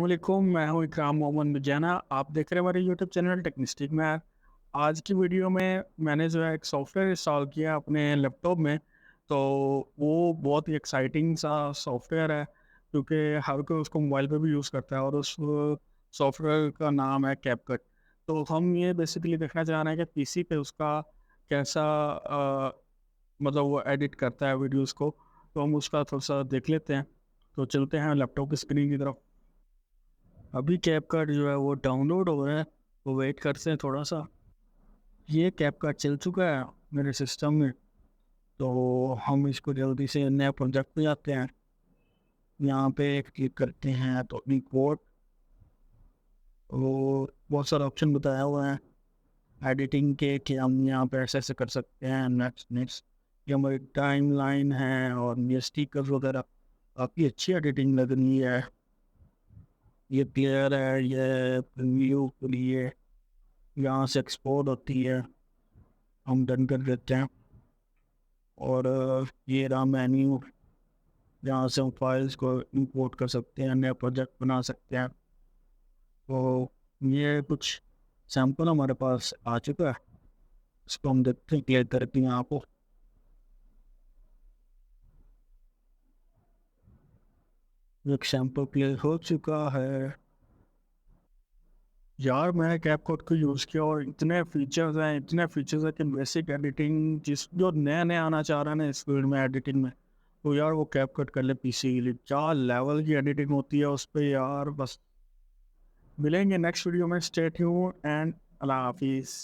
वालेकुम, मैं हूँ इकराम मोहम्मद मिर्जाना। आप देख रहे हैं हमारे यूट्यूब चैनल टेक्निस्टिक में। आज की वीडियो में मैंने जो है एक सॉफ्टवेयर इंस्टॉल किया अपने लैपटॉप में। तो वो बहुत ही एक्साइटिंग सा सॉफ्टवेयर है, क्योंकि हर कोई उसको मोबाइल पे भी यूज़ करता है और उस सॉफ्टवेयर का नाम है कैपकट। तो हम ये बेसिकली देखना चाह रहे हैं कि पीसी पे उसका कैसा मतलब वो एडिट करता है वीडियोज़ को। तो हम उसका थोड़ा सा देख लेते हैं। तो चलते हैं लैपटॉप की स्क्रीन की तरफ। अभी कैपकट जो है वो डाउनलोड हो रहा है, तो वेट करते हैं थोड़ा सा। ये कैपकट चल चुका है मेरे सिस्टम में। तो हम इसको जल्दी से नए प्रोजेक्ट पे जाते हैं। यहाँ पे क्लिक करते हैं तो इंपोर्ट, वो बहुत सारा ऑप्शन बताया हुआ है एडिटिंग के कि हम यहाँ पे ऐसे ऐसे कर सकते हैं। नेक्स्ट नेक्स्ट, ये हमारी टाइम लाइन है और ये स्टिकर्स वगैरह। काफ़ी अच्छी एडिटिंग लग रही है। ये क्लियर है, ये प्रीव्यू के लिए यहाँ से एक्सपोर्ट होती है। हम डन कर देते हैं। और ये रहा मेन्यू, जहाँ से हम फाइल्स को इंपोर्ट कर सकते हैं, नया प्रोजेक्ट बना सकते हैं। तो ये कुछ सैंपल हमारे पास आ चुका है। इसको हम देखते हैं, क्लियर करते हैं आपको। एक सैंपल क्लियर हो चुका है। यार मैंने कैपकट को यूज़ किया और इतने फीचर्स हैं कि बेसिक एडिटिंग जिस जो नया नया आना चाह रहा है ना इस फील्ड में एडिटिंग में, तो यार वो कैपकट कर ले पीसी के लिए। क्या लेवल की एडिटिंग होती है उस पर यार। बस मिलेंगे नेक्स्ट वीडियो में। स्टे ट्यून्ड एंड अल्लाह हाफिज़।